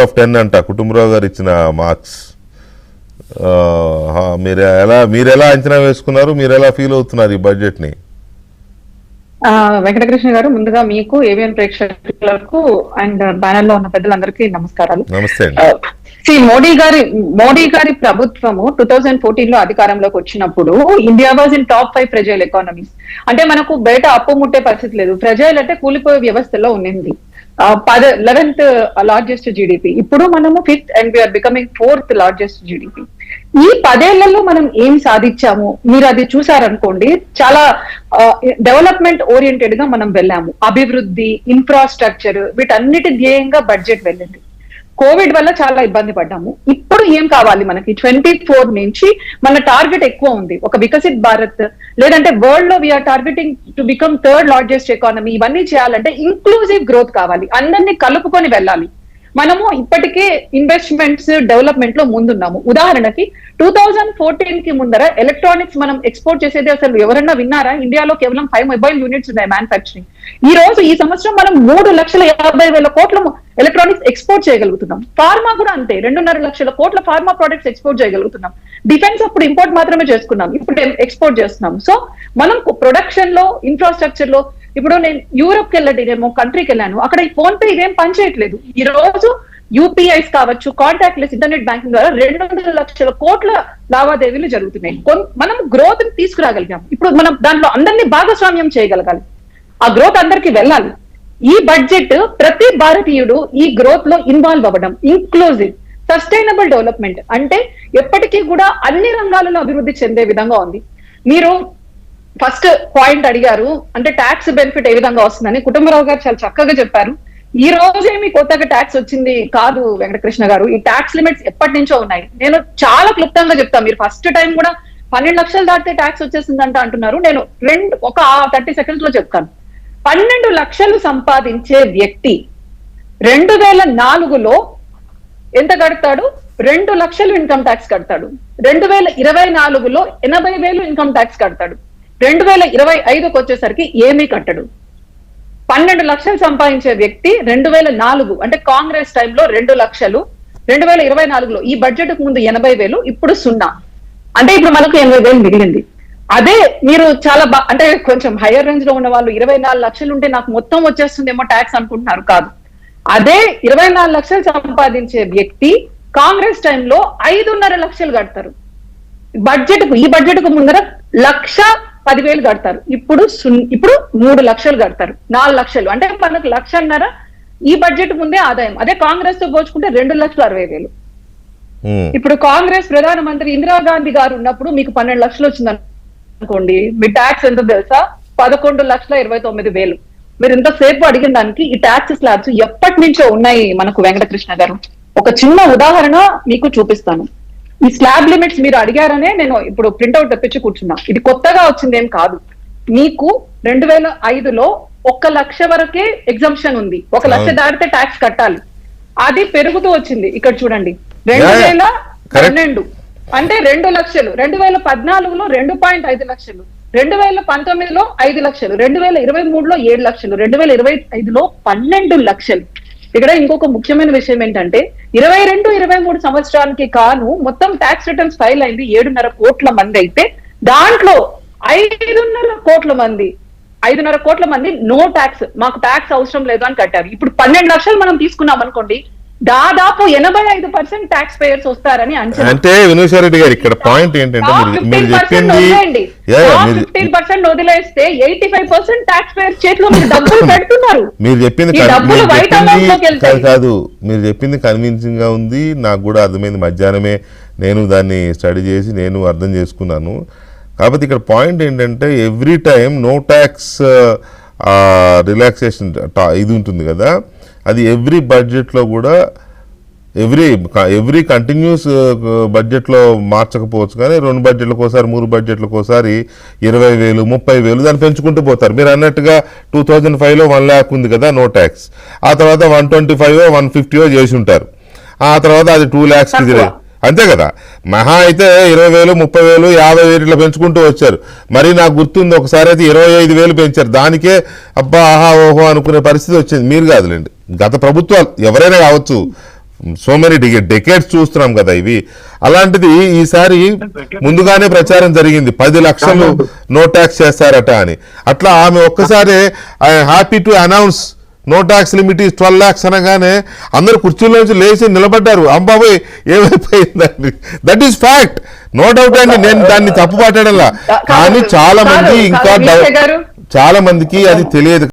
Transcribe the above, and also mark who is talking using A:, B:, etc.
A: Of 10 అంట కుటుంబరావు గారు ఇచ్చిన మార్క్స్. మీరు ఎలా అంచనా వేసుకున్నారు, మీరు ఎలా ఫీల్ అవుతున్నారు ఈ బడ్జెట్ ని?
B: వెంకటకృష్ణ గారు, ముందుగా మీకు, ఏవిఎన్ ప్రేక్షకులకు అండ్ ప్యానెల్ లో ఉన్న పెద్దలందరికీ నమస్కారాలు.
A: నమస్తే.
B: మోడీ గారి ప్రభుత్వము 2014 లో అధికారంలోకి వచ్చినప్పుడు India was in top 5 fragile economies. అంటే మనకు బయట అప్పు ముట్టే పరిస్థితి లేదు. ఫ్రెజైల్ అంటే కూలిపోయే వ్యవస్థలో ఉండింది. 11th largest GDP. ఇప్పుడు మనము 5th and we're becoming 4th largest GDP. ఈ 10 ఏళ్లలో మనం ఏం సాధించాము మీరు అది చూసారనుకోండి, చాలా డెవలప్మెంట్ ఓరియంటెడ్ గా మనం వెళ్ళాము. అభివృద్ధి, ఇన్ఫ్రాస్ట్రక్చర్, వీటన్నిటి ధ్యేయంగా బడ్జెట్ వెళ్ళింది. కోవిడ్ వల్ల చాలా ఇబ్బంది పడ్డాము. ఇప్పుడు ఏం కావాలి మనకి? 24 నుంచి మన టార్గెట్ ఎక్కువ ఉంది. ఒక వికసిత్ భారత్, లేదంటే వరల్డ్ లో we're targeting to become 3rd largest economy. ఇవన్నీ చేయాలంటే ఇంక్లూజివ్ గ్రోత్ కావాలి, అందరినీ కలుపుకొని వెళ్ళాలి. మనము ఇప్పటికే ఇన్వెస్ట్మెంట్స్ డెవలప్మెంట్ లో ముందున్నాము. ఉదాహరణకి 2014 కి ముందర ఎలక్ట్రానిక్స్ మనం ఎక్స్పోర్ట్ చేసేది అసలు ఎవరన్నా విన్నారా? ఇండియాలో కేవలం 5 మొబైల్ యూనిట్స్ ఉన్నాయి మ్యానుఫ్యాక్చరింగ్. ఈ సంవత్సరం మనం 3,50,000 కోట్ల ఎలక్ట్రానిక్స్ ఎక్స్పోర్ట్ చేయగలుగుతున్నాం. ఫార్మా కూడా అంతే, 2.5 లక్షల కోట్ల ఫార్మా ప్రొడక్ట్స్ ఎక్స్పోర్ట్ చేయగలుగుతున్నాం. డిఫెన్స్ అప్పుడు ఇంపోర్ట్ మాత్రమే చేసుకున్నాం, ఇప్పుడు ఎక్స్పోర్ట్ చేస్తున్నాం. సో మనం ప్రొడక్షన్ లో, ఇన్ఫ్రాస్ట్రక్చర్ లో, ఇప్పుడు నేను యూరోప్ కి వెళ్ళండి, నేను కంట్రీకి వెళ్ళాను, అక్కడ ఈ ఫోన్ పే ఇదేం పనిచేయట్లేదు. ఈ రోజు యూపీఐస్ కావచ్చు, కాంటాక్ట్ లెస్ ఇంటర్నెట్ బ్యాంకింగ్ ద్వారా 200 లక్షల కోట్ల లావాదేవీలు జరుగుతున్నాయి. మనం గ్రోత్ ని తీసుకురాగలిగాం. ఇప్పుడు మనం దాంట్లో అందరినీ భాగస్వామ్యం చేయగలగాలి, ఆ గ్రోత్ అందరికీ వెళ్ళాలి. ఈ బడ్జెట్ ప్రతి భారతీయుడు ఈ గ్రోత్ లో ఇన్వాల్వ్ అవ్వడం, ఇంక్లూజివ్ సస్టైనబుల్ డెవలప్మెంట్ అంటే ఎప్పటికీ కూడా అన్ని రంగాలలో అభివృద్ధి చెందే విధంగా ఉంది. మీరు ఫస్ట్ పాయింట్ అడిగారు, అంటే ట్యాక్స్ బెనిఫిట్ ఏ విధంగా వస్తుందని. కుటుంబరావు గారు చాలా చక్కగా చెప్పారు. ఈ రోజేమి కొత్తగా ట్యాక్స్ వచ్చింది కాదు వెంకటకృష్ణ గారు, ఈ ట్యాక్స్ లిమిట్స్ ఎప్పటి నుంచో ఉన్నాయి. నేను చాలా క్లుప్తంగా చెప్తాను. మీరు ఫస్ట్ టైం కూడా 12 లక్షలు దాటితే ట్యాక్స్ వచ్చేసిందంట అంటున్నారు. నేను ఒక 30 సెకండ్స్ లో చెప్తాను. 12 లక్షలు సంపాదించే వ్యక్తి 2004లో ఎంత కడతాడు? 2 లక్షలు ఇన్కమ్ ట్యాక్స్ కడతాడు. 2024లో 80,000 ఇన్కమ్ ట్యాక్స్ కడతాడు. 2025కి వచ్చేసరికి ఏమీ కట్టడు. 12 లక్షలు సంపాదించే వ్యక్తి 2004 అంటే కాంగ్రెస్ టైంలో 2 లక్షలు, 2024లో ఈ బడ్జెట్ కు ముందు 80,000, ఇప్పుడు 0. అంటే ఇప్పుడు మనకు 80,000 మిగిలింది. అదే మీరు చాలా అంటే కొంచెం హైయర్ రేంజ్ లో ఉన్న వాళ్ళు 24 లక్షలు ఉంటే నాకు మొత్తం వచ్చేస్తుందేమో ట్యాక్స్ అనుకుంటున్నారు. కాదు, అదే 24 లక్షలు సంపాదించే వ్యక్తి కాంగ్రెస్ టైంలో 5.5 లక్షలు కడతారు. ఈ బడ్జెట్ కు ముందర 1,10,000 కడతారు. ఇప్పుడు 3 లక్షలు కడతారు. 4 లక్షలు అంటే మనకు 1,50,000 ఈ బడ్జెట్ ముందే ఆదాయం. అదే కాంగ్రెస్ తో పోల్చుకుంటే 2,60,000. ఇప్పుడు కాంగ్రెస్ ప్రధానమంత్రి ఇందిరాగాంధీ గారు ఉన్నప్పుడు మీకు 12 లక్షలు వచ్చింది అనుకోండి, మీ ట్యాక్స్ ఎంత తెలుసా? 11,29,000. మీరు ఇంతసేపు అడిగిన దానికి ఈ ట్యాక్స్ స్లాబ్స్ ఎప్పటి నుంచో ఉన్నాయి మనకు వెంకటకృష్ణ గారు. ఒక చిన్న ఉదాహరణ మీకు చూపిస్తాను. ఈ స్లాబ్ లిమిట్స్ మీరు అడిగారనే నేను ఇప్పుడు ప్రింట్అవుట్ తెప్పించి కూర్చున్నా. ఇది కొత్తగా వచ్చిందేం కాదు. మీకు 2005లో 1 లక్ష వరకే ఎగ్జంప్షన్ ఉంది. 1 లక్ష దాటితే ట్యాక్స్ కట్టాలి. అది పెరుగుతూ వచ్చింది. ఇక్కడ చూడండి, 2012 అంటే 2 లక్షలు, 2014లో 2.5 లక్షలు, 2019లో 5 లక్షలు, 2023లో 7 లక్షలు, 2025లో 12 లక్షలు. ఇక్కడ ఇంకొక ముఖ్యమైన విషయం ఏంటంటే 22-23 సంవత్సరానికి కాను మొత్తం ట్యాక్స్ రిటర్న్స్ ఫైల్ అయింది 7.5 కోట్ల మంది అయితే, దాంట్లో 5.5 కోట్ల మంది నో ట్యాక్స్, మాకు ట్యాక్స్ అవసరం లేదు అని కట్టారు. ఇప్పుడు 12 లక్షలు మనం తీసుకున్నాం అనుకోండి, దాదాపు 85% ట్యాక్స్ పేయర్స్ వస్తారని అంచనా.
A: అంటే వినోద్ గారు ఇక్కడ పాయింట్ ఏంటంటే మీరు చెప్పింది
B: 15% వదిలేస్తే 85% ట్యాక్స్ పేయర్స్ చేతిలో డబ్బులు పెడుతున్నారు.
A: మీరు చెప్పింది కాదు, మీరు చెప్పింది కన్విన్సింగ్ గా ఉంది. నాకు కూడా అర్థమైంది. మధ్యాహ్నమే నేను దాన్ని స్టడీ చేసి నేను అర్థం చేసుకున్నాను. కాబట్టి ఇక్కడ పాయింట్ ఏంటంటే every time no tax relaxation ఇది ఉంటుంది కదా, అది ఎవ్రీ బడ్జెట్లో కూడా ఎవ్రీ కంటిన్యూస్ బడ్జెట్లో మార్చకపోవచ్చు, కానీ 2 బడ్జెట్లకు ఒకసారి, 3 బడ్జెట్లకు ఒకసారి 20,000, 30,000 దాన్ని పెంచుకుంటూ పోతారు. మీరు అన్నట్టుగా 2005లో 1 lakh ఉంది కదా నో ట్యాక్స్, ఆ తర్వాత 125, 150 చేసి ఉంటారు. ఆ తర్వాత అది 2 lakhs అంతే కదా. మహా అయితే 20,000, 30,000, 50,000 ఇట్లా పెంచుకుంటూ వచ్చారు. మరి నాకు గుర్తుంది ఒకసారి అయితే 25,000 పెంచారు. దానికే అబ్బా ఆహా ఓహో అనుకునే పరిస్థితి వచ్చింది. మీరు కాదులేండి, గత ప్రభుత్వాలు ఎవరైనా కావచ్చు, సో మెనీ డెకేడ్స్ చూస్తున్నాం కదా ఇవి. అలాంటిది ఈసారి ముందుగానే ప్రచారం జరిగింది 10 లక్షలు నో ట్యాక్స్ చేస్తారట అని. అట్లా ఆమె ఒక్కసారి happy to announce no tax limit is 12 lakhs అనగానే అందరు కుర్చీలోంచి లేచి నిలబడ్డారు. అంబాబోయ్ ఏమైపోయిందండి. That is fact, no doubt అండి. నేను దాన్ని తప్పు పట్టడంలా, కానీ చాలా మంది ఇంకా చాలా మందికి అది తెలియదు.